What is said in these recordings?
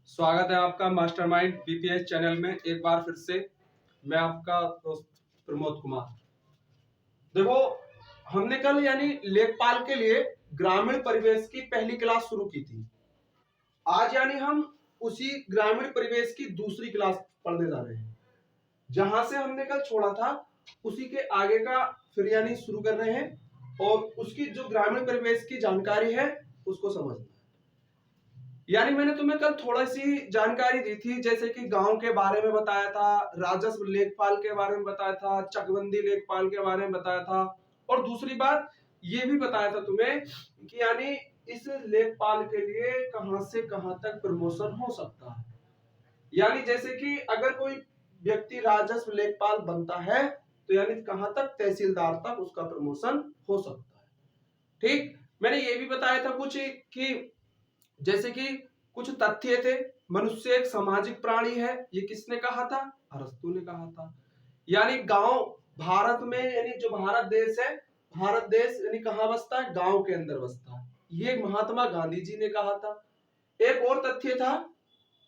स्वागत है आपका मास्टरमाइंड बीपीएस चैनल में। एक बार फिर से मैं आपका दोस्त प्रमोद कुमार। देखो, हमने कल यानी लेखपाल के लिए ग्रामीण परिवेश की पहली क्लास शुरू की थी। आज यानी हम उसी ग्रामीण परिवेश की दूसरी क्लास पढ़ने जा रहे हैं। जहां से हमने कल छोड़ा था उसी के आगे का फिर यानी शुरू कर रहे हैं और उसकी जो ग्रामीण परिवेश की जानकारी है उसको समझना। यानी मैंने तुम्हें कल थोड़ा सी जानकारी दी थी, जैसे कि गांव के बारे में बताया था, राजस्व लेखपाल के बारे में बताया था, चकबंदी लेखपाल के बारे में बताया था, और दूसरी बात ये भी बताया था तुम्हें कि यानी इस लेखपाल के लिए कहां से कहां तक प्रमोशन हो सकता है। यानी जैसे कि अगर कोई व्यक्ति राजस्व लेखपाल बनता है तो यानी कहां तक तहसीलदार तक उसका प्रमोशन हो सकता है। ठीक, मैंने ये भी बताया था कुछ कि जैसे कि कुछ तथ्य थे। मनुष्य एक सामाजिक प्राणी है, ये किसने कहा था? अरस्तु ने कहा था। यानी गांव भारत में यानी जो भारत देश है, भारत देश यानी कहां बसता है? गांव के अंदर बसता है। ये महात्मा गांधी जी ने कहा था। एक और तथ्य था,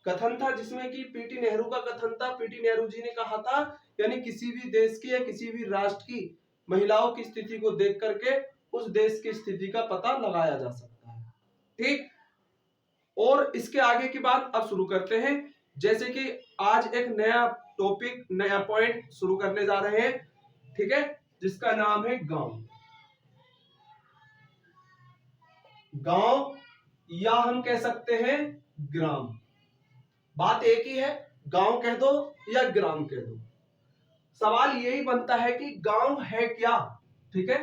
कथन था, जिसमें कि पीटी नेहरू का कथन था। पीटी नेहरू जी ने कहा था यानी किसी भी देश की या किसी भी राष्ट्र की महिलाओं की स्थिति को देख करके उस देश की स्थिति का पता लगाया जा सकता है। ठीक, और इसके आगे की बात अब शुरू करते हैं। जैसे कि आज एक नया टॉपिक, नया पॉइंट शुरू करने जा रहे हैं, ठीक है, जिसका नाम है गांव। गांव या हम कह सकते हैं ग्राम, बात एक ही है। गांव कह दो या ग्राम कह दो, सवाल यही बनता है कि गांव है क्या। ठीक है,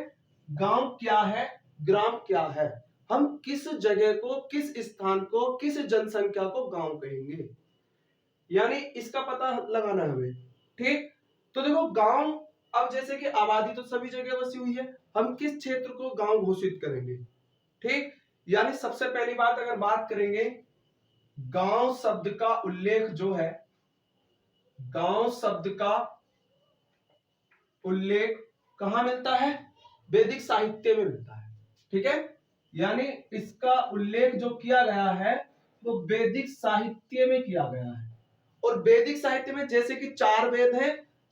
गांव क्या है, ग्राम क्या है, हम किस जगह को, किस स्थान को, किस जनसंख्या को गांव कहेंगे, यानी इसका पता लगाना है हमें। ठीक, तो देखो गांव, अब जैसे कि आबादी तो सभी जगह बसी हुई है, हम किस क्षेत्र को गांव घोषित करेंगे। ठीक, यानी सबसे पहली बात अगर बात करेंगे, गांव शब्द का उल्लेख जो है, गांव शब्द का उल्लेख कहां मिलता है? वैदिक साहित्य में मिलता है। ठीक है, यानी इसका उल्लेख जो किया गया है वो वैदिक साहित्य में किया गया है। और वैदिक साहित्य में जैसे कि 4 वेद हैं,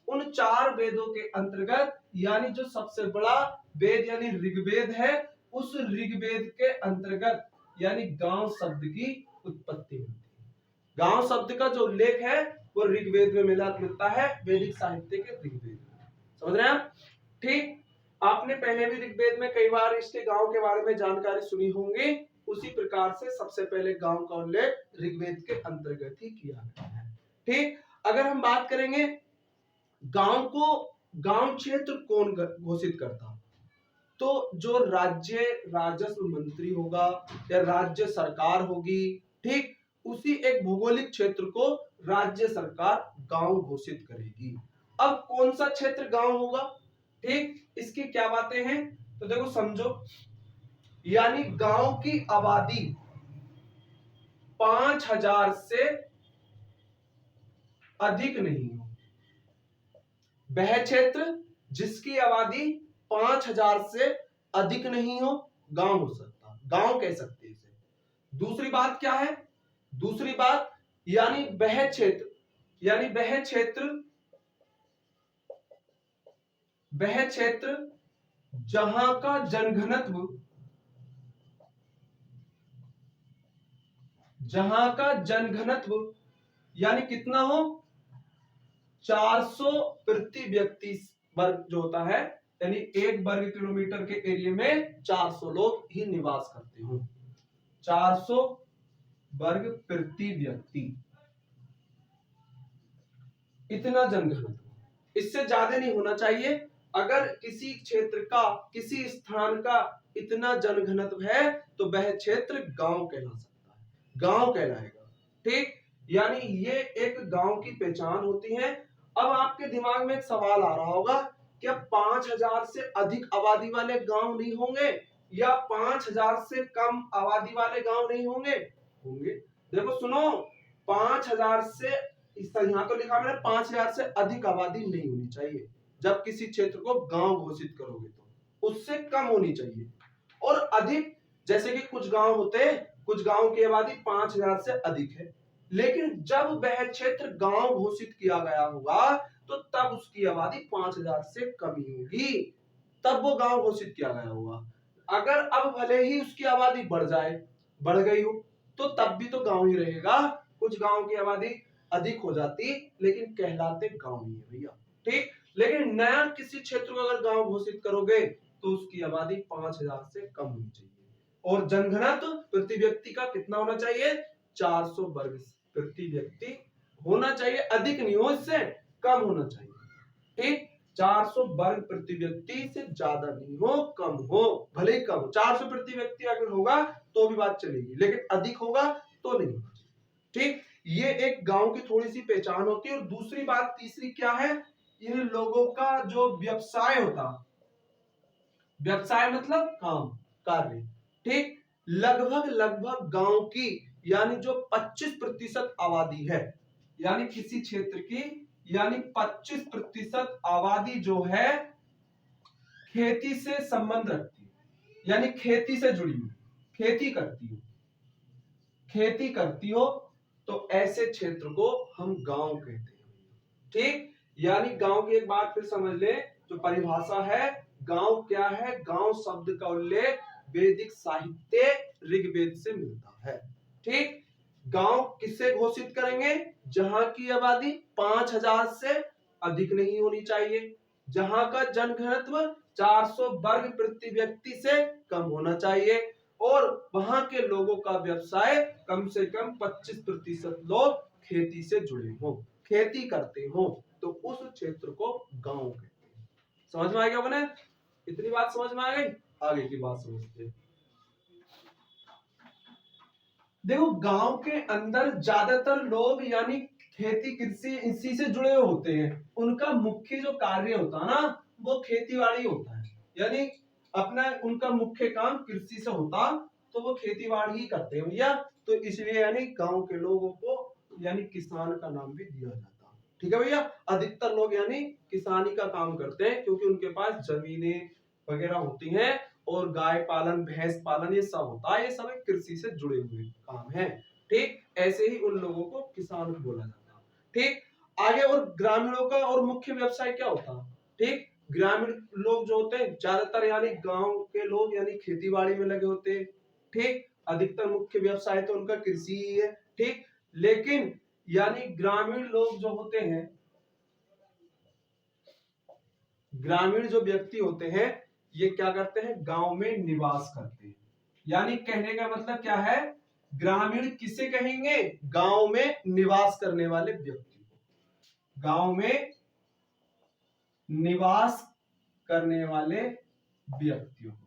उन 4 वेदों के अंतर्गत यानी जो सबसे बड़ा वेद यानी ऋग्वेद है, उस ऋग्वेद के अंतर्गत यानी गांव शब्द की उत्पत्ति होती है। गांव शब्द का जो उल्लेख है वो ऋग्वेद में मिलता है, वैदिक साहित्य के ऋग्वेद में। समझ रहे हैं आप? ठीक, आपने पहले भी ऋग्वेद में कई बार इसके गांव के बारे में जानकारी सुनी होंगी। उसी प्रकार से सबसे पहले गांव का उल्लेख ऋग्वेद के अंतर्गत ही किया गया है। ठीक, अगर हम बात करेंगे गांव को, गांव क्षेत्र कौन घोषित करता, तो जो राज्य राजस्व मंत्री होगा या राज्य सरकार होगी, ठीक, उसी एक भौगोलिक क्षेत्र को राज्य सरकार गांव घोषित करेगी। अब कौन सा क्षेत्र गांव होगा, ठीक, इसकी क्या बातें हैं, तो देखो समझो, यानी गांव की आबादी 5000 से अधिक नहीं हो। वह क्षेत्र जिसकी आबादी 5000 से अधिक नहीं हो, गांव हो सकता, गांव कह सकते हैं इसे। दूसरी बात क्या है? दूसरी बात यानी वह क्षेत्र, यानी वह क्षेत्र, वह क्षेत्र जहां का जनघनत्व, जहां का जनघनत्व यानी कितना हो, 400 प्रति व्यक्ति वर्ग जो होता है, यानी 1 वर्ग किलोमीटर के एरिया में 400 लोग ही निवास करते हो। 400 वर्ग प्रति व्यक्ति, इतना जनघनत्व, इससे ज्यादा नहीं होना चाहिए। अगर किसी क्षेत्र का, किसी स्थान का इतना जनघनत्व है तो वह क्षेत्र गांव कहला सकता है, गांव कहलाएगा। ठीक, यानी ये एक गांव की पहचान होती है। अब आपके दिमाग में एक सवाल आ रहा होगा, क्या 5000 से अधिक आबादी वाले गांव नहीं होंगे या 5000 से कम आबादी वाले गांव नहीं होंगे? होंगे। देखो सुनो, 5000 से, यहाँ तो लिखा मैंने 5000 से अधिक आबादी नहीं होनी चाहिए जब किसी क्षेत्र को गांव घोषित करोगे, तो उससे कम होनी चाहिए। और अधिक, जैसे कि कुछ गांव होते हैं, कुछ गांव की आबादी 5000 से अधिक है, लेकिन जब वह क्षेत्र गांव घोषित किया गया होगा तो तब उसकी आबादी 5000 से कम ही होगी, तब वो गांव घोषित किया गया होगा। अगर अब भले ही उसकी आबादी बढ़ जाए, बढ़ गई हो, तो तब भी तो गांव ही रहेगा। कुछ गांव की आबादी अधिक हो जाती लेकिन कहलाते गांव ही है भैया, ठीक। लेकिन नया किसी क्षेत्र को अगर गांव घोषित करोगे तो उसकी आबादी 5000 से कम होनी चाहिए और जनघनत्व प्रति व्यक्ति का कितना होना चाहिए, 400 वर्ग प्रति व्यक्ति होना चाहिए, अधिक नहीं हो, इससे कम होना चाहिए, ठीक। 400 वर्ग प्रति व्यक्ति से ज्यादा नहीं हो, कम हो, भले ही कम हो। 400 प्रति व्यक्ति अगर होगा तो भी बात चलेगी, लेकिन अधिक होगा तो नहीं, ठीक। ये एक गांव की थोड़ी सी पहचान होती है। और दूसरी बात, तीसरी क्या है, इन लोगों का जो व्यवसाय होता, व्यवसाय मतलब काम, कार्य, ठीक। लगभग गांव की यानी जो 25% आबादी है, यानी किसी क्षेत्र की यानी 25% आबादी जो है खेती से संबंध रखती है, यानी खेती से जुड़ी हुई, खेती करती हो तो ऐसे क्षेत्र को हम गांव कहते हैं, ठीक। यानी गांव की एक बात फिर समझ ले, जो परिभाषा है, गांव क्या है, गांव शब्द का उल्लेख वैदिक साहित्य ऋग्वेद से मिलता है, ठीक। गांव किसे घोषित करेंगे, जहां की आबादी 5000 से अधिक नहीं होनी चाहिए, जहां का जनघनत्व 400 वर्ग प्रति व्यक्ति से कम होना चाहिए और वहां के लोगों का व्यवसाय कम से कम 25% लोग खेती से जुड़े हो, खेती करते हो, तो उस क्षेत्र को गांव कहते हैं। समझ में आ गया बने, इतनी बात समझ में आ गई, आगे की बात समझते हैं। देखो गांव के अंदर ज्यादातर लोग यानी खेती कृषि इसी से जुड़े होते हैं, उनका मुख्य जो कार्य होता है ना वो खेतीबाड़ी होता है, यानी अपना उनका मुख्य काम कृषि से होता, तो वो खेतीबाड़ी ही करते हैं भैया, तो इसलिए यानी गांव के लोगों को यानी किसान का नाम भी दिया जाता है, ठीक है भैया। अधिकतर लोग यानी किसानी का काम करते हैं क्योंकि उनके पास जमीनें वगैरह होती हैं और गाय पालन भैंस पालन ये सब होता है, ये सब कृषि से जुड़े हुए काम है, ठीक। ऐसे ही उन लोगों को किसान बोला जाता है, ठीक। आगे और ग्रामीणों का और मुख्य व्यवसाय क्या होता है, ठीक। ग्रामीण लोग जो होते हैं ज्यादातर यानी गांव के लोग यानी खेती बाड़ी में लगे होते हैं, ठीक। अधिकतर मुख्य व्यवसाय तो उनका कृषि ही है, ठीक। लेकिन यानी ग्रामीण लोग जो होते हैं, ग्रामीण जो व्यक्ति होते हैं ये क्या करते हैं, गांव में निवास करते हैं, यानी कहने का मतलब क्या है, ग्रामीण किसे कहेंगे, गांव में निवास करने वाले व्यक्ति को, गांव में निवास करने वाले व्यक्तियों को,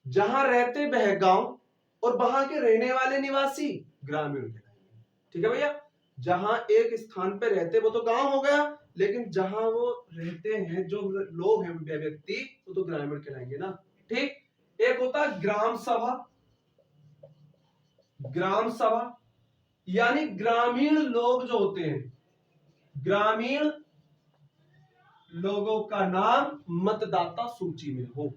जहां रहते वह गांव और वहां के रहने वाले निवासी ग्रामीण कहलाएंगे, ठीक है भैया। जहां एक स्थान पे रहते वो तो गांव हो गया, लेकिन जहां वो रहते हैं जो लोग हैं व्यक्ति वो तो ग्रामीण कहलाएंगे ना, ठीक। एक होता है ग्राम सभा, ग्राम सभा यानी ग्रामीण लोग जो होते हैं, ग्रामीण लोगों का नाम मतदाता सूची में हो,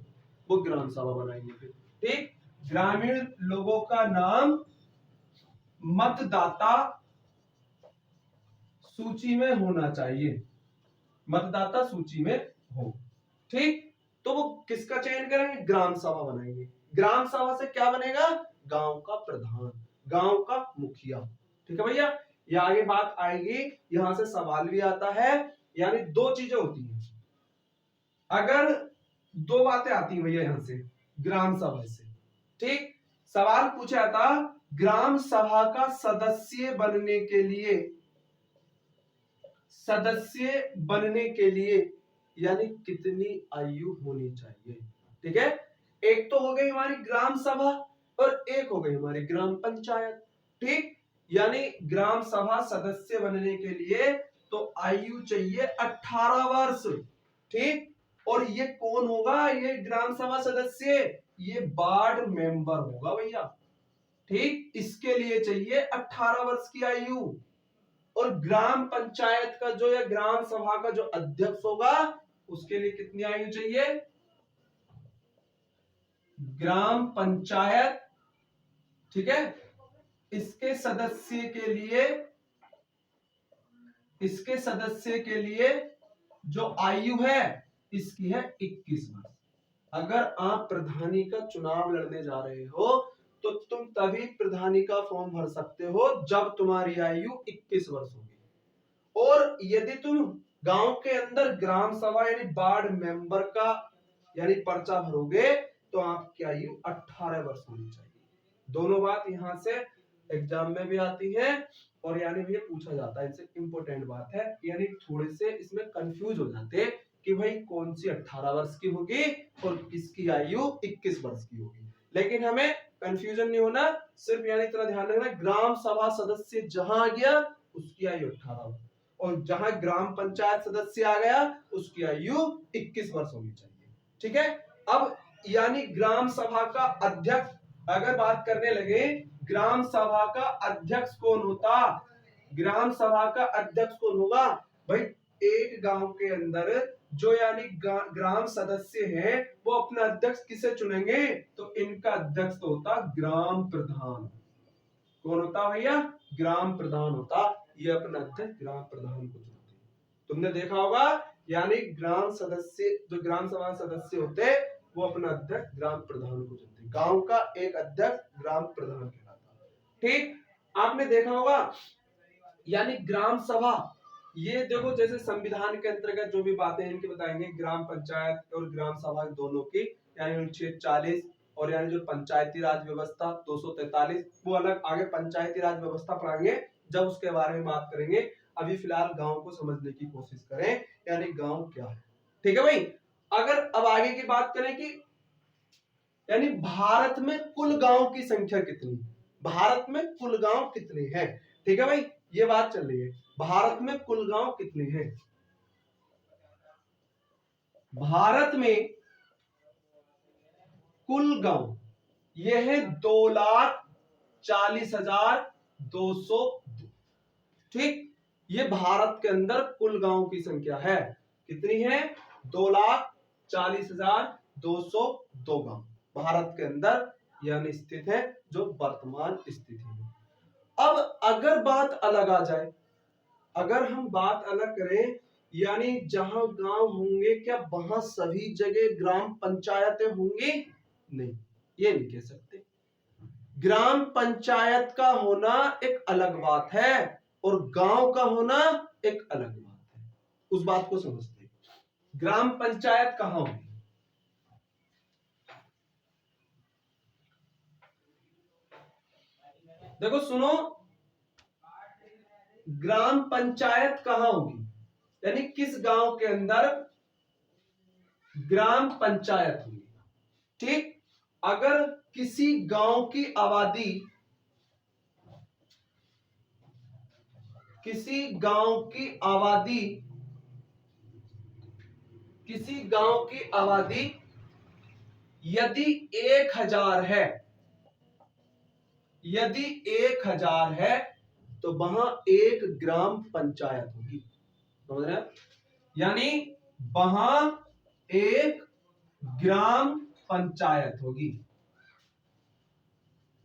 वो ग्राम सभा बनाएंगे फिर, ठीक। ग्रामीण लोगों का नाम मतदाता सूची में होना चाहिए, मतदाता सूची में हो, ठीक। तो वो किसका चयन करेंगे, ग्राम सभा बनाएंगे, ग्राम सभा से क्या बनेगा, गांव का प्रधान, गांव का मुखिया, ठीक है भैया। ये आगे बात आएगी, यहां से सवाल भी आता है, यानी दो चीजें होती हैं, अगर दो बातें आती हैं भैया यहां से ग्राम सभा से, ठीक। सवाल पूछा था ग्राम सभा का सदस्य बनने के लिए यानी कितनी आयु होनी चाहिए, ठीक है। एक तो हो गई हमारी ग्राम सभा और एक हो गई हमारी ग्राम पंचायत, ठीक। यानी ग्राम सभा सदस्य बनने के लिए तो आयु चाहिए 18 वर्ष, ठीक। और ये कौन होगा, ये ग्राम सभा सदस्य, ये वार्ड मेंबर होगा भैया, ठीक। इसके लिए चाहिए 18 वर्ष की आयु। और ग्राम पंचायत का जो या ग्राम सभा का जो अध्यक्ष होगा उसके लिए कितनी आयु चाहिए, ग्राम पंचायत, ठीक है, इसके सदस्य के लिए जो आयु है इसकी है 21 वर्ष। अगर आप प्रधानी का चुनाव लड़ने जा रहे हो तो तुम तभी प्रधानी का फॉर्म भर सकते हो जब तुम्हारी आयु 21 वर्ष होगी। और यदि तुम गांव के अंदर ग्राम सभा यानी वार्ड मेंबर का यानी पर्चा भरोगे तो आपकी आयु 18 वर्ष होनी चाहिए। दोनों बात यहाँ से एग्जाम में भी आती है और यानी भी पूछा जाता है, इससे इंपॉर्टेंट बात है। यानी थोड़े से इसमें कंफ्यूज हो जाते हैं कि भाई कौन सी 18 वर्ष की होगी और किसकी आयु 21 वर्ष की होगी, लेकिन हमें कंफ्यूजन नहीं होना। सिर्फ यानी इतना ध्यान रखना, ग्राम सभा सदस्य जहां आ गया उसकी आयु 18 वर्ष और जहां ग्राम पंचायत सदस्य आ गया उसकी आयु 21 वर्ष होनी चाहिए, ठीक है। अब यानी ग्राम सभा का अध्यक्ष अगर बात करने लगे, ग्राम सभा का अध्यक्ष कौन होता, ग्राम सभा का अध्यक्ष कौन होगा भाई। एक गांव के अंदर जो यानी ग्राम सदस्य हैं वो अपना अध्यक्ष किसे चुनेंगे, तो इनका अध्यक्ष तो होता ग्राम प्रधान। कौन होता भैया, ग्राम प्रधान होता, ये अपना अध्यक्ष ग्राम प्रधान को चुनते। तुमने देखा होगा यानी ग्राम सदस्य जो ग्राम सभा सदस्य होते वो अपना अध्यक्ष ग्राम प्रधान को चुनते। गांव का एक अध्यक्ष ग्राम प्रधान कहलाता, ठीक। आपने देखा होगा यानी ग्राम सभा, ये देखो जैसे संविधान के अंतर्गत जो भी बातें इनकी बताएंगे, ग्राम पंचायत और ग्राम सभा दोनों की, यानी अनुच्छेद 40 और यानी जो पंचायती राज व्यवस्था 243 वो अलग, आगे पंचायती राज व्यवस्था पढ़ाएंगे जब उसके बारे में बात करेंगे। अभी फिलहाल गांव को समझने की कोशिश करें, यानी गांव क्या है, ठीक है भाई। अगर अब आगे की बात करें कि यानी भारत में कुल गांव की संख्या कितनी, भारत में कुल गांव कितने हैं, ठीक है भाई, ये बात चल रही है। भारत में कुल गांव कितने हैं, भारत में कुल गांव ये है 2,40,202, ठीक। ये भारत के अंदर कुल गांव की संख्या है, कितनी है, 2,40,202 गांव भारत के अंदर यानी स्थित है, जो वर्तमान स्थिति में। अब अगर बात अलग आ जाए, अगर हम बात अलग करें यानी जहां गांव होंगे क्या वहां सभी जगह ग्राम पंचायतें होंगी, नहीं, ये नहीं कह सकते। ग्राम पंचायत का होना एक अलग बात है और गांव का होना एक अलग बात है, उस बात को समझते हैं। ग्राम पंचायत कहां होगी, देखो सुनो, ग्राम पंचायत कहां होगी यानी किस गांव के अंदर ग्राम पंचायत होगी, ठीक। अगर किसी गांव की आबादी, किसी गांव की आबादी, किसी गांव की आबादी यदि 1,000 है, यदि 1,000 है तो वहां एक ग्राम पंचायत होगी, समझ रहे हैं, यानी वहां एक ग्राम पंचायत होगी,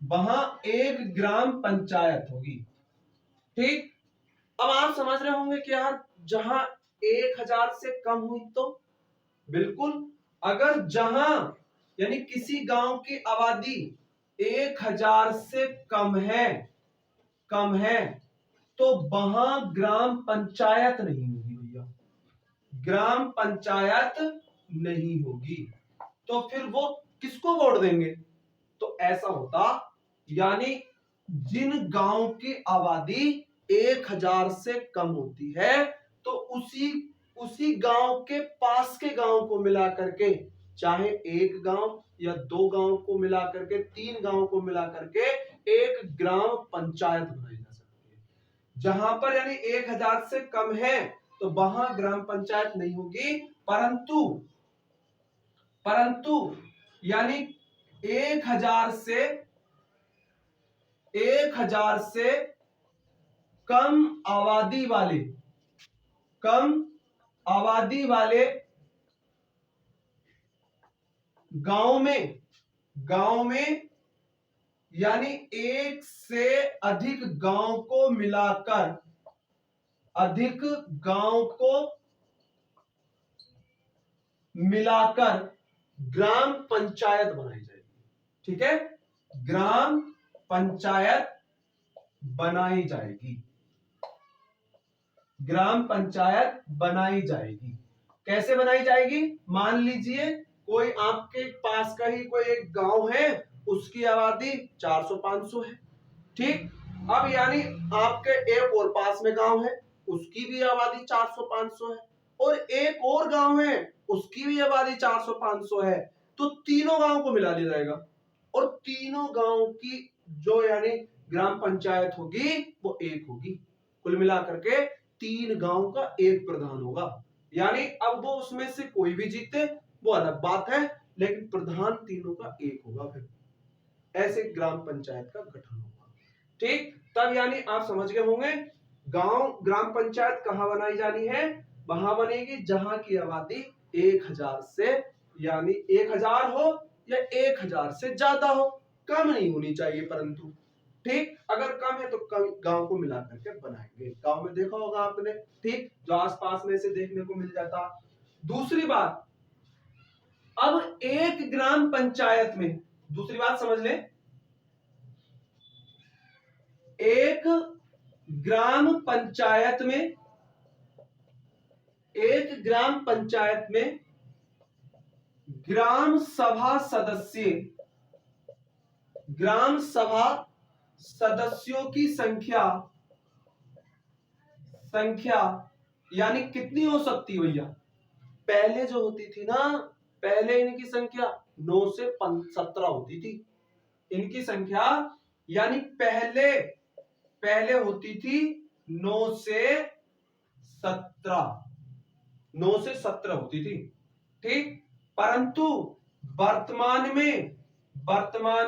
वहां एक ग्राम पंचायत होगी, ठीक। अब आप समझ रहे होंगे कि यार जहां 1,000 से कम हुई तो बिल्कुल, अगर जहां यानी किसी गांव की आबादी 1,000 से कम है तो वहां ग्राम पंचायत नहीं होगी भैया, ग्राम पंचायत नहीं होगी। तो फिर वो किसको वोट देंगे, तो ऐसा होता यानी जिन गांव की आबादी 1,000 से कम होती है तो उसी गांव के पास के गांव को मिला करके, चाहे एक गांव या 2 गांव को मिला करके, 3 गांव को मिला करके एक ग्राम पंचायत बनाई जा सकती है। जहां पर यानी 1,000 से कम है तो वहां ग्राम पंचायत नहीं होगी, परंतु यानी 1,000 से कम आबादी वाले गांव में गांव में यानी एक से अधिक गांव को मिलाकर ग्राम पंचायत बनाई जाएगी। ठीक है, ग्राम पंचायत बनाई जाएगी। ग्राम पंचायत बनाई जाएगी। कैसे बनाई जाएगी? मान लीजिए कोई आपके पास का ही कोई एक गांव है, उसकी आबादी 400-500 है। ठीक, अब यानी आपके एक और पास में गांव है, उसकी भी आबादी 400-500 है, और एक और गांव है, उसकी भी आबादी 400-500 है। तो तीनों गांव को मिला लिया जाएगा, और तीनों गांव की जो यानी ग्राम पंचायत होगी वो एक होगी। कुल मिलाकर के 3 गांव का एक प्रधान होगा। यानी अब वो उसमें से कोई भी जीते वो अलग बात है, लेकिन प्रधान तीनों का एक होगा। फिर ऐसे ग्राम पंचायत का गठन होगा। ठीक, तब यानी आप समझ गए होंगे ग्राम पंचायत कहां बनाई जानी है? वहां बनेगी जहां की आबादी 1000 से यानी 1000 हो या 1000 से ज्यादा हो, कम नहीं होनी चाहिए परंतु। ठीक, अगर कम है तो कम गांव को मिला करके बनाएंगे। गांव में देखा होगा आपने, ठीक, जो आसपास में से देखने को मिल जाता। दूसरी बात, अब एक ग्राम पंचायत में, दूसरी बात समझ लें, एक ग्राम पंचायत में ग्राम सभा सदस्यों की संख्या यानी कितनी हो सकती है भैया? पहले जो होती थी ना, पहले इनकी संख्या 9 से 17 होती थी। इनकी संख्या यानी पहले होती थी 9 से 17 होती थी। ठीक, परंतु वर्तमान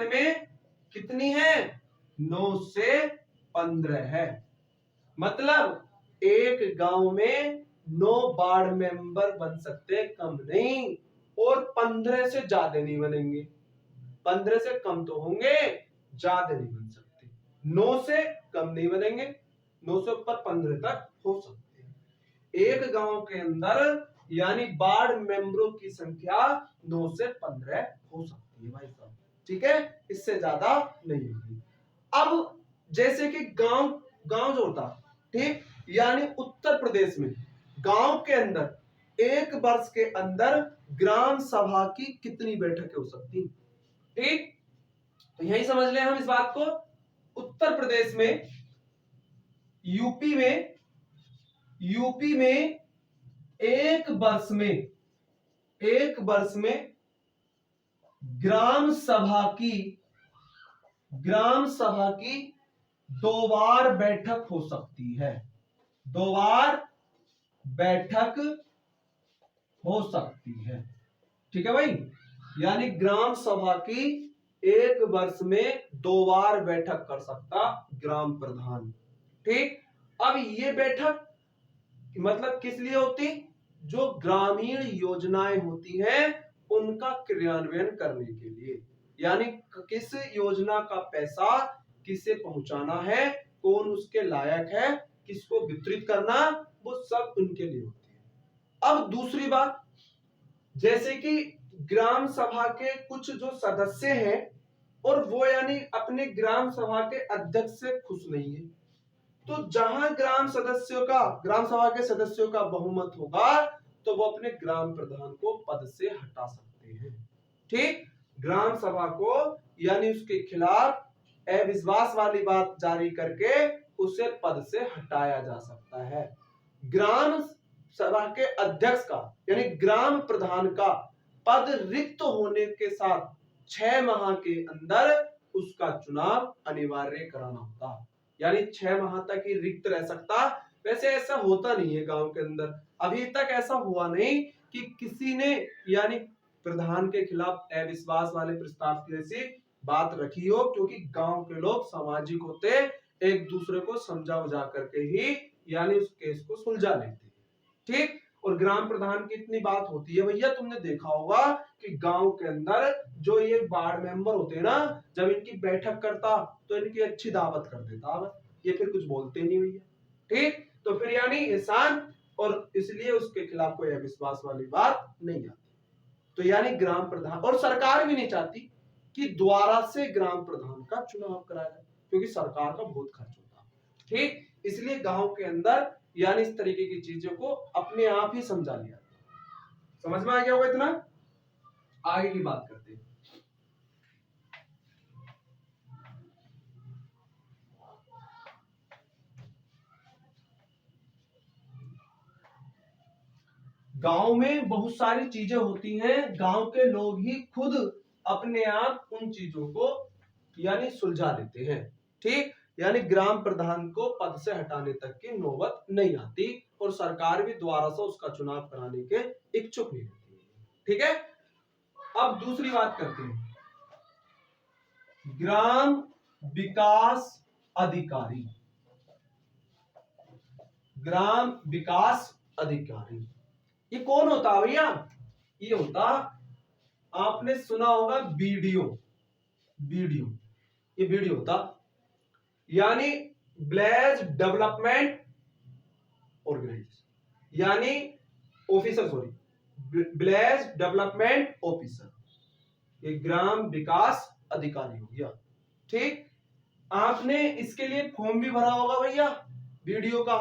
में कितनी है? 9 से 15 है। मतलब एक गांव में 9 वार्ड मेंबर बन सकते हैं, कम नहीं, और 15 से ज्यादा नहीं बनेंगे। 15 से कम तो होंगे, ज्यादा नहीं बन सकते। 9 से कम नहीं बनेंगे, 9 से ऊपर 15 तक हो सकते हैं। एक गांव के अंदर यानी वार्ड मेंबरों की संख्या 9 से 15 हो सकती है भाई साहब। ठीक है, इससे ज्यादा नहीं होगी। अब जैसे कि गांव जो होता, ठीक, यानी उत्तर प्रदेश में गांव के अंदर एक वर्ष के अंदर ग्राम सभा की कितनी बैठकें हो सकती? ठीक, तो यही समझ लें हम इस बात को। उत्तर प्रदेश में, यूपी में एक वर्ष में ग्राम सभा की 2 बार बैठक हो सकती है। 2 बार बैठक हो सकती है। ठीक है भाई, यानी ग्राम सभा की एक वर्ष में 2 बार बैठक कर सकता ग्राम प्रधान। ठीक, अब ये बैठक मतलब किस लिए होती? जो ग्रामीण योजनाएं होती हैं उनका क्रियान्वयन करने के लिए, यानी किस योजना का पैसा किसे पहुंचाना है, कौन उसके लायक है, किसको वितरित करना, वो सब उनके लिए होती है। अब दूसरी बात, जैसे कि ग्राम सभा के कुछ जो सदस्य हैं और वो यानी अपने ग्राम सभा के अध्यक्ष से खुश नहीं है, तो जहां ग्राम सभा के सदस्यों का बहुमत होगा तो वो अपने ग्राम प्रधान को पद से हटा सकते हैं। ठीक, ग्राम सभा को यानी उसके खिलाफ अविश्वास वाली बात जारी करके उसे पद से हटाया जा सकता है। ग्राम सभा के अध्यक्ष का यानी ग्राम प्रधान का पद रिक्त होने के साथ 6 माह के अंदर उसका चुनाव अनिवार्य कराना होता, यानी 6 माह तक ही रिक्त रह सकता। वैसे ऐसा होता नहीं है गांव के अंदर, अभी तक ऐसा हुआ नहीं कि किसी ने यानी प्रधान के खिलाफ अविश्वास वाले प्रस्ताव की जैसी बात रखी हो, क्योंकि गांव के लोग सामाजिक होते, एक दूसरे को समझा बुझा करके ही यानी उस केस को सुलझा लेते। ठीक, और ग्राम प्रधान की इतनी बात होती है भैया, तुमने देखा होगा कि गांव के अंदर जो ये वार्ड मेंबर होते हैं ना, जब इनकी बैठक करता तो इनकी अच्छी दावत कर देता, अब ये फिर कुछ बोलते नहीं भैया। ठीक, तो फिर यानी इंसान, और इसलिए उसके खिलाफ कोई अविश्वास वाली बात नहीं आती। तो यानी ग्राम प्रधान, और सरकार भी नहीं चाहती कि द्वारा से ग्राम प्रधान का चुनाव कराया जाए, क्योंकि सरकार का बहुत खर्च होता है। ठीक, इसलिए गांव के अंदर यानी इस तरीके की चीजों को अपने आप ही समझा लिया। समझ में आ गया होगा इतना? आगे की बात करते हैं। गांव में बहुत सारी चीजें होती हैं, गांव के लोग ही खुद अपने आप उन चीजों को यानी सुलझा लेते हैं। ठीक, यानी ग्राम प्रधान को पद से हटाने तक की नौबत नहीं आती, और सरकार भी दोबारा से उसका चुनाव कराने के इच्छुक नहीं रहती। ठीक है, अब दूसरी बात करते हैं, ग्राम विकास अधिकारी। ग्राम विकास अधिकारी ये कौन होता है भैया? ये होता, आपने सुना होगा बीडीओ। बीडीओ, ये बीडीओ होता यानी विलेज डेवलपमेंट ऑर्गेनाइजेशन, यानी officer, sorry village development officer, ये ग्राम विकास अधिकारी हो गया। ठीक, आपने इसके लिए फॉर्म भी भरा होगा भैया वीडियो का,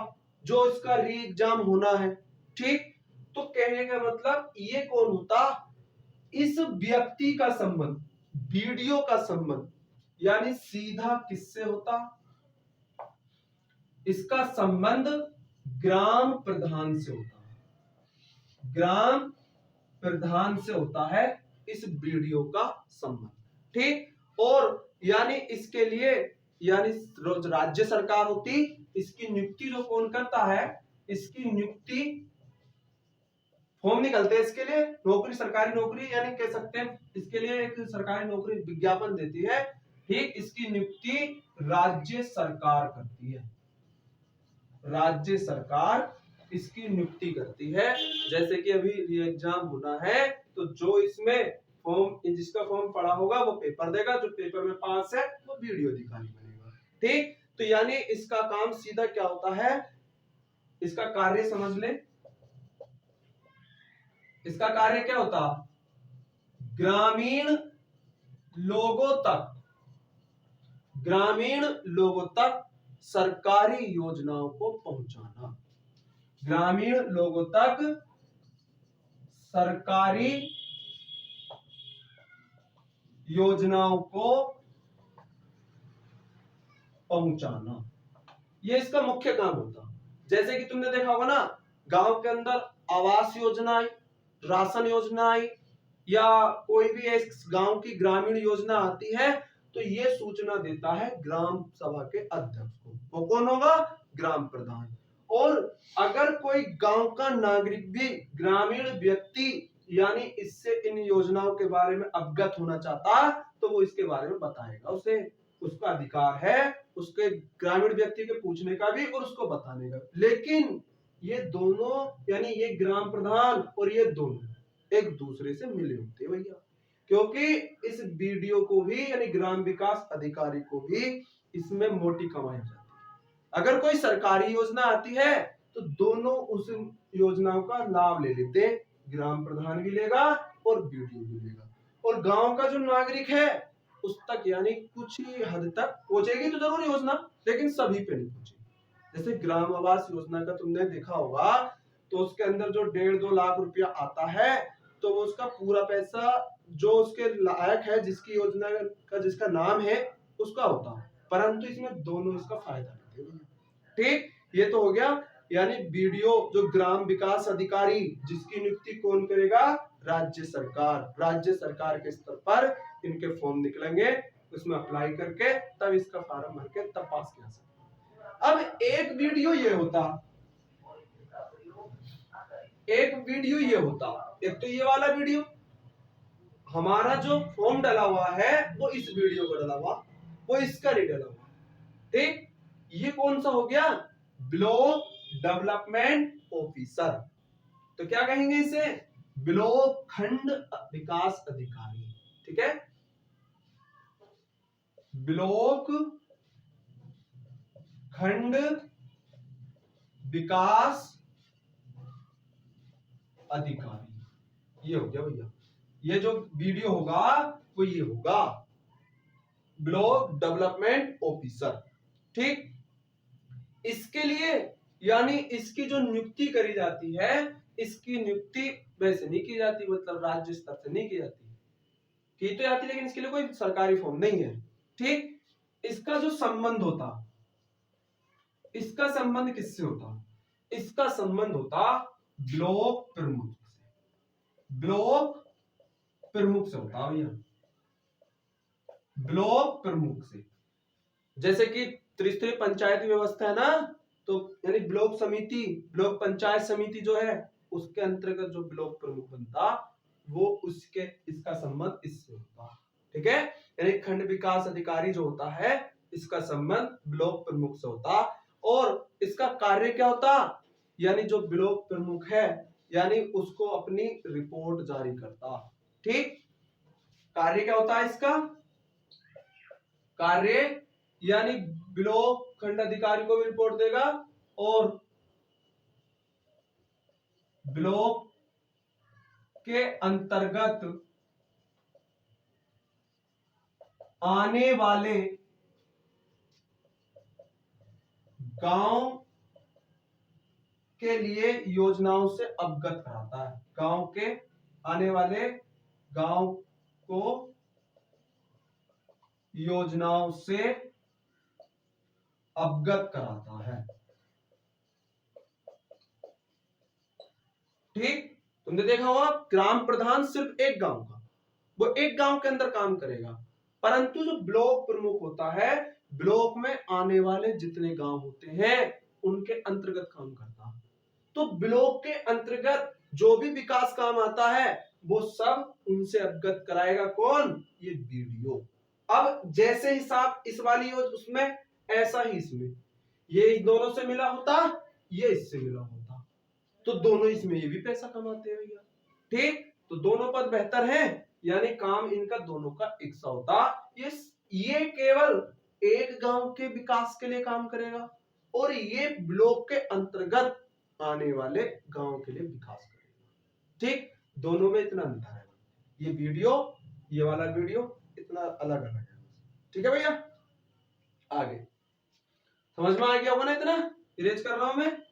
जो इसका री एग्जाम होना है। ठीक, तो कहने का मतलब ये कौन होता? इस व्यक्ति का संबंध, वीडियो का संबंध यानी सीधा किससे होता? इसका संबंध ग्राम प्रधान से होता है। ग्राम प्रधान से होता है इस वीडियो का संबंध। ठीक, और यानी इसके लिए यानी राज्य सरकार होती, इसकी नियुक्ति जो कौन करता है? इसकी नियुक्ति, फॉर्म निकलते हैं इसके लिए, नौकरी, सरकारी नौकरी यानी कह सकते हैं, इसके लिए एक सरकारी नौकरी विज्ञापन देती है। ठीक, इसकी नियुक्ति राज्य सरकार करती है। राज्य सरकार इसकी नियुक्ति करती है। जैसे कि अभी एग्जाम होना है, तो जो इसमें फॉर्म, जिसका फॉर्म पड़ा होगा वो पेपर देगा, जो पेपर में पास है वो वीडियो अधिकारी बनेगा। ठीक, तो यानी इसका काम सीधा क्या होता है? इसका कार्य समझ ले, इसका कार्य क्या होता? ग्रामीण लोगों तक, ग्रामीण लोगों तक सरकारी योजनाओं को पहुंचाना। ग्रामीण लोगों तक सरकारी योजनाओं को पहुंचाना, ये इसका मुख्य काम होता। जैसे कि तुमने देखा होगा ना, गांव के अंदर आवास योजना आई, राशन योजना आई, या कोई भी एक गांव की ग्रामीण योजना आती है, तो ये सूचना देता है ग्राम सभा के अध्यक्ष को। वो कौन होगा? ग्राम प्रधान। और अगर कोई गांव का नागरिक भी, ग्रामीण व्यक्ति यानी इससे इन योजनाओं के बारे में अवगत होना चाहता, तो वो इसके बारे में बताएगा, उसे उसका अधिकार है उसके ग्रामीण व्यक्ति के पूछने का भी और उसको बताने का। लेकिन ये दोनों यानी ये ग्राम प्रधान और ये दोनों एक दूसरे से मिले होते हैं भैया, क्योंकि इस वीडियो को भी यानी ग्राम विकास अधिकारी को भी इसमें मोटी कमाई जाती है। अगर कोई सरकारी योजना आती है तो दोनों उस योजनाओं का लाभ ले लेते हैं, ग्राम प्रधान भी लेगा और वीडियो भी लेगा, और गांव का जो नागरिक है उस तक यानी कुछ ही हद तक पहुंचेगी तो जरूर योजना, लेकिन सभी पे नहीं पहुंचेगी। जैसे ग्राम आवास योजना का तुमने देखा होगा, तो उसके अंदर जो 1.5-2 लाख रुपया आता है, तो वो उसका पूरा पैसा जो उसके लायक है, जिसकी योजना का जिसका नाम है उसका होता है, परंतु इसमें दोनों इसका फायदा लेते हैं। ठीक, ये तो हो गया यानी वीडियो जो ग्राम विकास अधिकारी जिसकी नियुक्ति कौन करेगा? राज्य सरकार। राज्य सरकार के स्तर पर इनके फॉर्म निकलेंगे, उसमें अप्लाई करके तब इसका फॉर्म भर के तब पास किया सकता। अब एक वीडियो ये होता, एक वीडियो ये होता, एक तो ये वाला वीडियो, हमारा जो फॉर्म डला हुआ है वो इस वीडियो को डला हुआ, वो इसका नहीं डला हुआ। ठीक, ये कौन सा हो गया? Block development officer. तो क्या कहेंगे इसे? ब्लॉक खंड विकास अधिकारी। ठीक है, ब्लॉक खंड विकास अधिकारी। ये हो गया भैया, ये जो वीडियो होगा वो ये होगा, ब्लॉक डेवलपमेंट ऑफिसर। ठीक, इसके लिए यानी इसकी जो नियुक्ति करी जाती है, इसकी नियुक्ति वैसे नहीं की जाती, मतलब राज्य स्तर से नहीं की जाती, की तो जाती लेकिन इसके लिए कोई सरकारी फॉर्म नहीं है। ठीक, इसका जो संबंध होता, इसका संबंध किससे होता? इसका संबंध होता ब्लॉक प्रमुख से, ब्लॉक प्रमुख से होता भैया, ब्लॉक प्रमुख से। जैसे कि त्रिस्तरीय पंचायती व्यवस्था है ना, तो यानी ब्लॉक समिति, ब्लॉक पंचायत समिति जो है उसके अंतर्गत जो ब्लॉक प्रमुख बनता वो उसके, इसका संबंध इससे होता। ठीक है, यानी खंड विकास अधिकारी जो होता है इसका संबंध ब्लॉक प्रमुख से होता। और इसका कार्य क्या होता? यानी जो ब्लॉक प्रमुख है यानी उसको अपनी रिपोर्ट जारी करता। ठीक, कार्य क्या होता है इसका? कार्य यानी ब्लॉक खंड अधिकारी को भी रिपोर्ट देगा और ब्लॉक के अंतर्गत आने वाले गांव के लिए योजनाओं से अवगत कराता है। गांव के आने वाले गांव को योजनाओं से अवगत कराता है। ठीक, तुमने देखा होगा ग्राम प्रधान सिर्फ एक गांव का, वो एक गांव के अंदर काम करेगा, परंतु जो ब्लॉक प्रमुख होता है ब्लॉक में आने वाले जितने गांव होते हैं उनके अंतर्गत काम करता। तो ब्लॉक के अंतर्गत जो भी विकास काम आता है वो सब उनसे अवगत कराएगा कौन? ये वीडियो। अब जैसे हिसाब इस वाली उसमें ऐसा ही इसमें, ये इस दोनों से मिला होता, ये इससे मिला होता, तो दोनों इसमें ये भी पैसा कमाते हैं भैया। ठीक, तो दोनों पद बेहतर हैं, यानी काम इनका दोनों का एक सा होता। ये केवल एक गांव के विकास के लिए काम करेगा और ये ब्लॉक के अंतर्गत आने वाले गांव के लिए विकास करेगा। ठीक, दोनों में इतना अंतर है। ये वीडियो, ये वाला वीडियो इतना अलग अलग है। ठीक है भैया, आगे समझ में आ गया होगा ना? इतना इरेज कर रहा हूं मैं।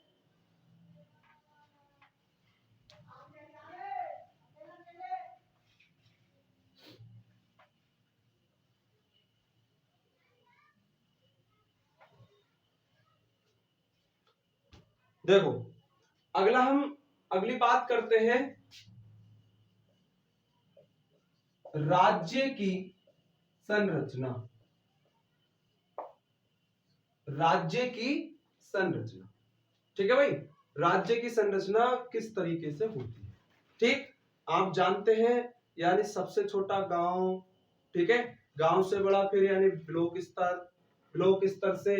देखो अगला हम अगली बात करते हैं राज्य की संरचना। राज्य की संरचना, ठीक है भाई, राज्य की संरचना किस तरीके से होती है? ठीक, आप जानते हैं यानी सबसे छोटा गांव, ठीक है, गांव से बड़ा फिर यानी ब्लॉक स्तर, ब्लॉक स्तर से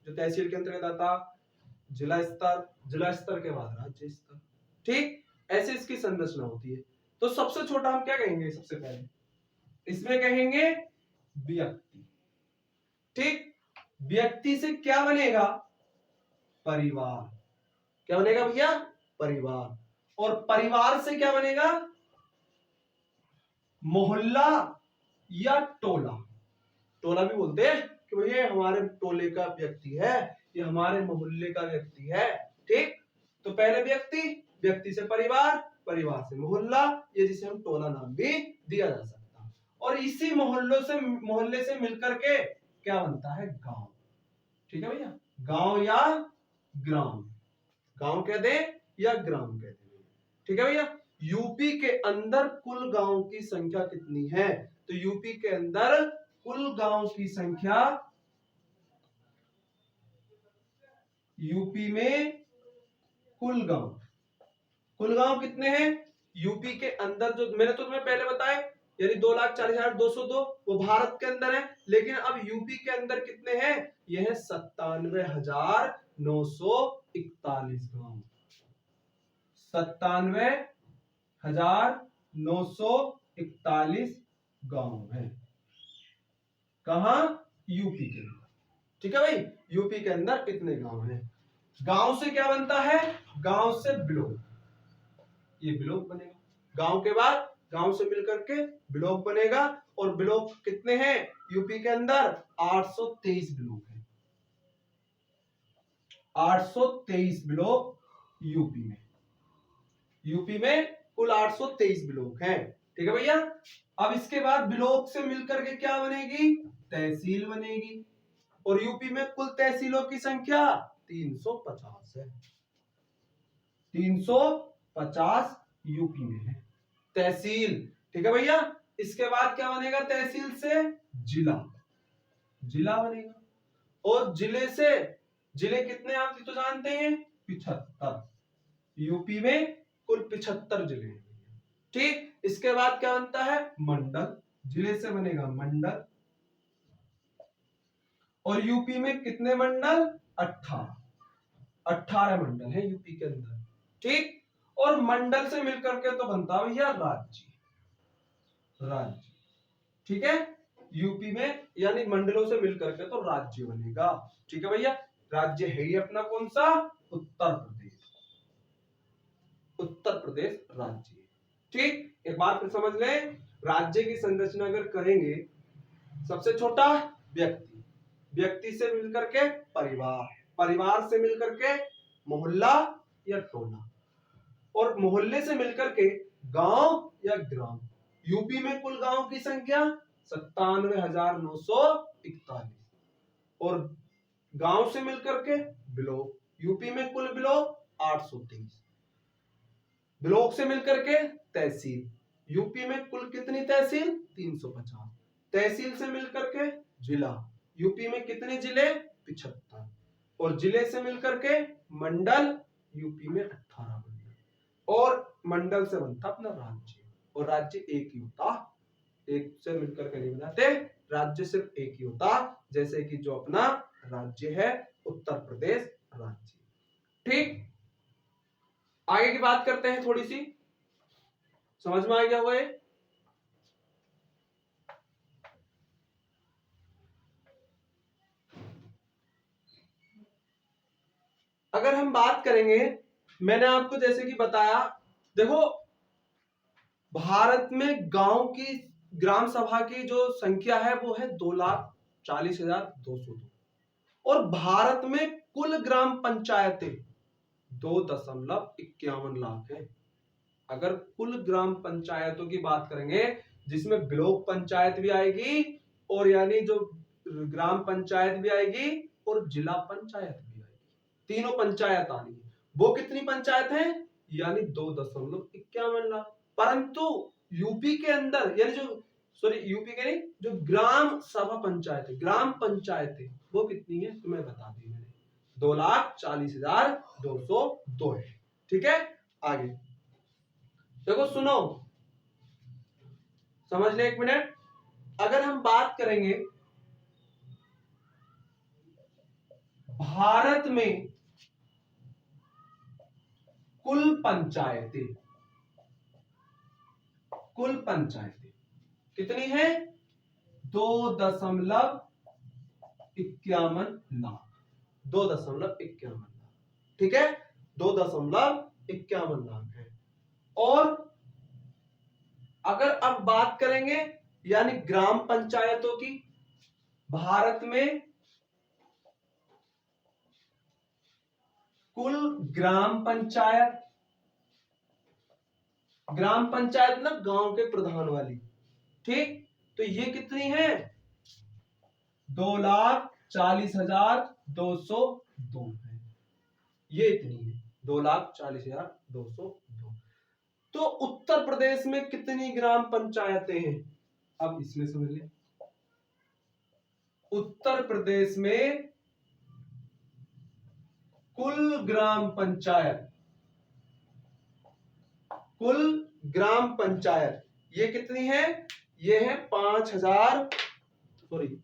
जो तहसील के अंतर्गत आता जिला स्तर, जिला स्तर के बाद राज्य स्तर। ठीक, ऐसे इसकी संरचना होती है। तो सबसे छोटा हम क्या कहेंगे? सबसे पहले इसमें कहेंगे व्यक्ति। ठीक, व्यक्ति से क्या बनेगा? परिवार। क्या बनेगा भैया? परिवार। और परिवार से क्या बनेगा? मोहल्ला या टोला। टोला भी बोलते हैं कि ये हमारे टोले का व्यक्ति है, ये हमारे मोहल्ले का व्यक्ति है। ठीक, तो पहले व्यक्ति, व्यक्ति से परिवार, परिवार से मोहल्ला, ये जिसे हम टोला नाम भी दिया जा सकता है। और इसी मोहल्ले से मिलकर के क्या बनता है? गांव। ठीक है भैया, गांव या ग्राम, गांव कहते हैं या ग्राम कहते हैं। ठीक है भैया, यूपी के अंदर कुल गांव की संख्या कितनी है? तो यूपी के अंदर कुल गांव की संख्या, यूपी में कुल गांव कितने हैं? यूपी के अंदर जो मैंने तो तुम्हें पहले बताया यानी 2,40,202 वो भारत के अंदर है, लेकिन अब यूपी के अंदर कितने हैं? यह है 97,941 गांव। 97,941 गांव हैं। कहां? यूपी के अंदर। ठीक है भाई, यूपी के अंदर इतने गांव हैं। गांव से क्या बनता है? गांव से ब्लॉक, ये ब्लॉक बनेगा। गांव के बाद गांव से मिलकर के ब्लॉक बनेगा। और ब्लॉक कितने हैं यूपी के अंदर? 823 ब्लॉक हैं। 823 ब्लॉक यूपी में। यूपी में कुल 823 ब्लॉक हैं। ठीक है भैया। अब इसके बाद ब्लॉक से मिलकर के क्या बनेगी? तहसील बनेगी। और यूपी में कुल तहसीलों की संख्या 350 है। 350 यूपी में है तहसील। ठीक है भैया। इसके बाद क्या बनेगा? तहसील से जिला, जिला बनेगा। और जिले से, जिले कितने आप तो जानते हैं? 75। यूपी में कुल 75 जिले हैं। ठीक। इसके बाद क्या बनता है? मंडल, जिले से बनेगा मंडल। और यूपी में कितने मंडल? 18 मंडल है यूपी के अंदर। ठीक। और मंडल से मिलकर के तो बनता है भैया राज्य, राज्य। ठीक है। यूपी में यानी मंडलों से मिलकर के तो राज्य बनेगा। ठीक है भैया। राज्य है ही अपना कौन सा? उत्तर प्रदेश। उत्तर प्रदेश राज्य। ठीक। एक बात फिर समझ लें, राज्य की संरचना अगर करेंगे, सबसे छोटा व्यक्ति, व्यक्ति से मिलकर के परिवार, परिवार से मिलकर के मोहल्ला या टोला, और मोहल्ले से मिलकर के गांव या ग्राम। यूपी में कुल गांव की संख्या 97,941। और गांव से मिलकर के ब्लॉक, यूपी में कुल ब्लॉक 823। ब्लॉक से मिलकर के तहसील, यूपी में कुल कितनी तहसील? 350। तहसील से मिलकर के जिला, यूपी में कितने जिले? 75। और जिले से मिलकर के मंडल, यूपी में 18 मंडल। और मंडल से बनता अपना राज्य। और राज्य एक ही होता, एक से मिलकर के नहीं बनाते, राज्य सिर्फ एक ही होता। जैसे कि जो अपना राज्य है उत्तर प्रदेश राज्य। ठीक। आगे की बात करते हैं, थोड़ी सी समझ में आ गया हुआ है? अगर हम बात करेंगे, मैंने आपको जैसे कि बताया, देखो भारत में गांव की ग्राम सभा की जो संख्या है वो है 2,40,202। और भारत में कुल ग्राम पंचायतें 2.51 लाख है। अगर कुल ग्राम पंचायतों की बात करेंगे, जिसमें ब्लॉक पंचायत भी आएगी, और यानी जो ग्राम पंचायत भी आएगी, और जिला पंचायत भी आएगी, तीनों पंचायत आनी है। वो कितनी पंचायत है? यानी 2.51 लाख। परंतु यूपी के अंदर, यानी जो यूपी के नहीं, जो ग्राम सभा पंचायत है, ग्राम पंचायत है, वो कितनी है तुम्हें बता दी मैंने, 2,40,202 है। ठीक है। आगे देखो, सुनो, समझ ले एक मिनट। अगर हम बात करेंगे भारत में कुल पंचायतें, कुल पंचायतें कितनी है? 2.51 लाख। 2.51 लाख। ठीक है। 2.51 लाख है। और अगर अब बात करेंगे यानी ग्राम पंचायतों की, भारत में कुल ग्राम पंचायत, ग्राम पंचायत ना गांव के प्रधान वाली, ठीक, तो ये कितनी है? 2,40,202 है। ये इतनी है, 2,40,202। तो उत्तर प्रदेश में कितनी ग्राम पंचायतें हैं? अब इसमें समझ लें, उत्तर प्रदेश में कुल ग्राम पंचायत, कुल ग्राम पंचायत ये कितनी है? ये है 5,000, सॉरी,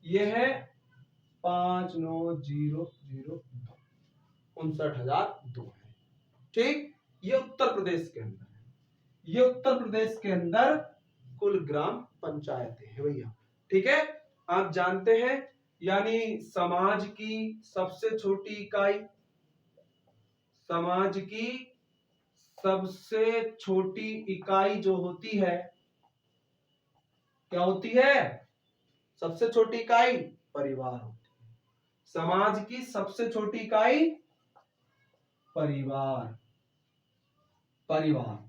ये है 5,9,0,0,2 59,002 है। ठीक। ये उत्तर प्रदेश के अंदर है, ये उत्तर प्रदेश के अंदर कुल ग्राम पंचायतें हैं भैया। ठीक है, आप जानते हैं यानी समाज की सबसे छोटी इकाई, समाज की सबसे छोटी इकाई जो होती है क्या होती है? सबसे छोटी इकाई परिवार होती है। समाज की सबसे छोटी इकाई परिवार, परिवार।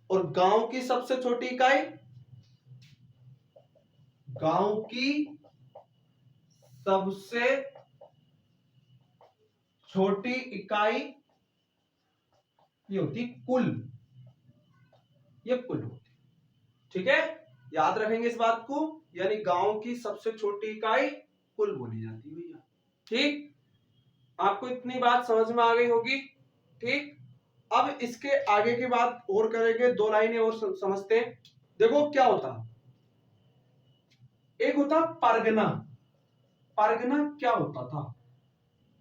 और गांव की सबसे छोटी इकाई, गांव की सबसे छोटी इकाई ये होती कुल, ये कुल होती। ठीक है, याद रखेंगे इस बात को, यानी गांव की सबसे छोटी इकाई कुल बोली जाती है भैया। ठीक, आपको इतनी बात समझ में आ गई होगी। ठीक, अब इसके आगे की बात और करेंगे, दो लाइनें और समझते हैं। देखो क्या होता, एक होता परगना। परगना क्या होता था?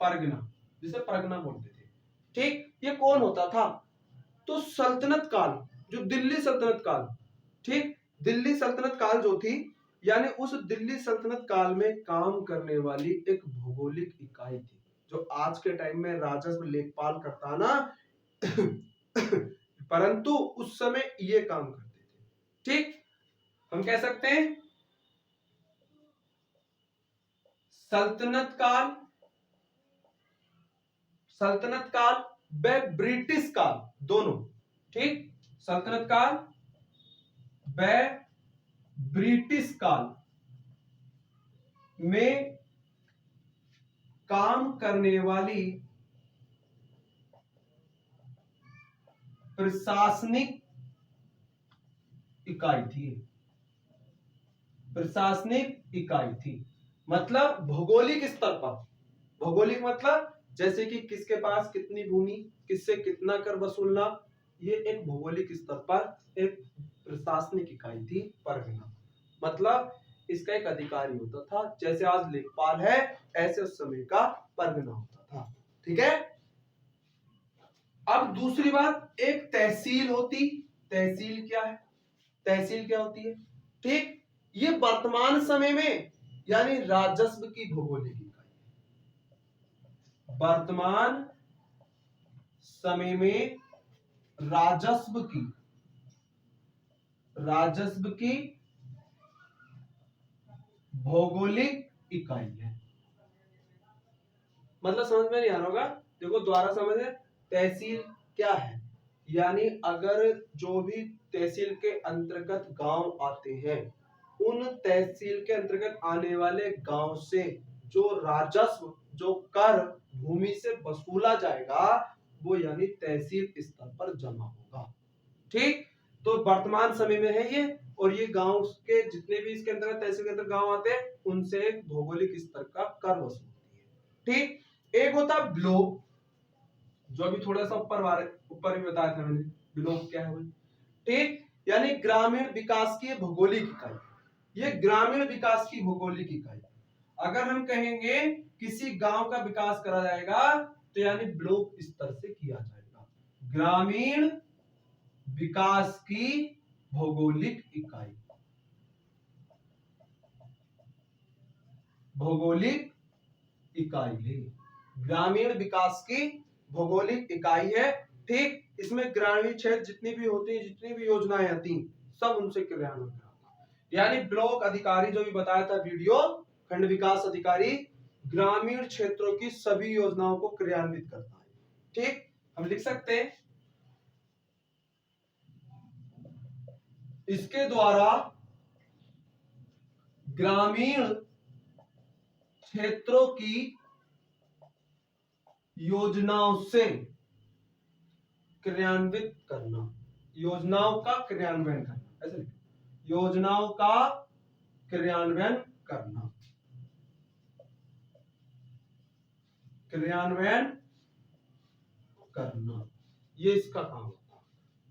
परगना जिसे परगना बोलते थे। ठीक, ये कौन होता था? तो सल्तनत काल, जो दिल्ली सल्तनत काल, ठीक, दिल्ली सल्तनत काल जो थी, यानी उस दिल्ली सल्तनत काल में काम करने वाली एक भौगोलिक इकाई थी, जो आज के टाइम में राजस्व लेखपाल करता ना परंतु उस समय ये काम करते थे। ठीक, हम कह सकते हैं सल्तनत काल, सल्तनत काल व ब्रिटिश काल दोनों। ठीक, सल्तनत काल व ब्रिटिश काल में काम करने वाली प्रशासनिक इकाई थी, प्रशासनिक इकाई थी। मतलब भौगोलिक स्तर पर, भौगोलिक मतलब जैसे कि किसके पास कितनी भूमि, किससे कितना कर वसूलना, ये एक भौगोलिक स्तर पर एक प्रशासनिक इकाई थी परगना। मतलब इसका एक अधिकारी होता था, जैसे आज लेखपाल है ऐसे उस समय का परगना होता था। ठीक है, अब दूसरी बात, एक तहसील होती। तहसील क्या है? तहसील क्या होती है? ठीक, ये वर्तमान समय में यानी राजस्व की भौगोलिक इकाई, वर्तमान समय में राजस्व की, राजस्व की भौगोलिक इकाई है। मतलब समझ में नहीं आ रहा होगा, देखो द्वारा समझे। तहसील क्या है? यानी अगर जो भी तहसील के अंतर्गत गांव आते हैं, उन तहसील के अंतर्गत आने वाले गांव से जो राजस्व, जो कर भूमि से वसूला जाएगा, वो यानी तहसील स्तर पर जमा होगा। ठीक, तो वर्तमान समय में है ये, और ये गांव के जितने भी इसके अंतर्गत तहसील के अंतर्गत गांव आते हैं, उनसे एक भौगोलिक स्तर का कर वसूल होती है। ठीक, एक होता ब्लॉक, जो अभी थोड़ा सा ऊपर भी बताया था मैंने, ब्लॉक क्या है। ठीक, यानी ग्रामीण विकास की भौगोलिक इकाई, ये ग्रामीण विकास की भौगोलिक इकाई। अगर हम कहेंगे किसी गांव का विकास करा जाएगा तो यानी ब्लॉक स्तर से किया जाएगा। ग्रामीण विकास की भौगोलिक इकाई, भौगोलिक इकाई है, ग्रामीण विकास की भौगोलिक इकाई है। ठीक, इसमें ग्रामीण क्षेत्र जितनी भी होती है, जितनी भी योजनाएं आती सब उनसे क्रियान्वयन कराता, यानी ब्लॉक अधिकारी जो भी बताया था वीडियो, खंड विकास अधिकारी ग्रामीण क्षेत्रों की सभी योजनाओं को क्रियान्वित करता है। ठीक, हम लिख सकते हैं इसके द्वारा ग्रामीण क्षेत्रों की योजनाओं से क्रियान्वित करना, योजनाओं का क्रियान्वयन करना, ऐसे योजनाओं का क्रियान्वयन करना, क्रियान्वयन करना, ये इसका काम होता है।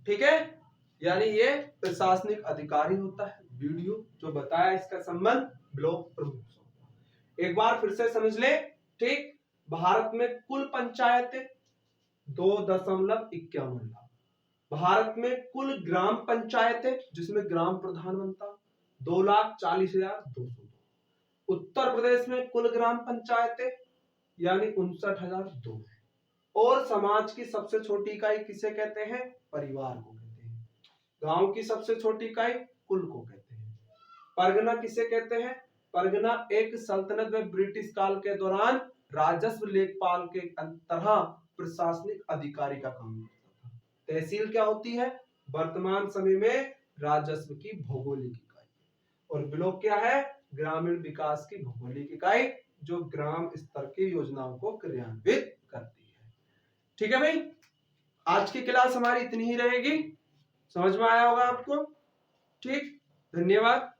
ठीक है, यानी ये प्रशासनिक अधिकारी होता है। वीडियो जो बताया इसका संबंध ब्लॉक प्रमुख से। एक बार फिर से समझ ले। ठीक, भारत में कुल पंचायतें 2.51 लाख। भारत में कुल ग्राम पंचायतें जिसमें ग्राम प्रधान बनता 2,40,202। उत्तर प्रदेश में कुल ग्राम पंचायतें यानी 59,002। और समाज की सबसे छोटी इकाई किसे कहते हैं? परिवार को कहते हैं। गांव की सबसे छोटी इकाई कुल को कहते हैं। परगना किसे कहते हैं? परगना एक सल्तनत में ब्रिटिश काल के दौरान राजस्व लेखपाल के तरह प्रशासनिक अधिकारी का काम करता था। तहसील क्या होती है? वर्तमान समय में राजस्व की भौगोलिक इकाई। और ब्लॉक क्या है? ग्रामीण विकास की भौगोलिक इकाई जो ग्राम स्तर की योजनाओं को क्रियान्वित करती है। ठीक है भाई, आज की क्लास हमारी इतनी ही रहेगी। समझ में आया होगा आपको? ठीक, धन्यवाद।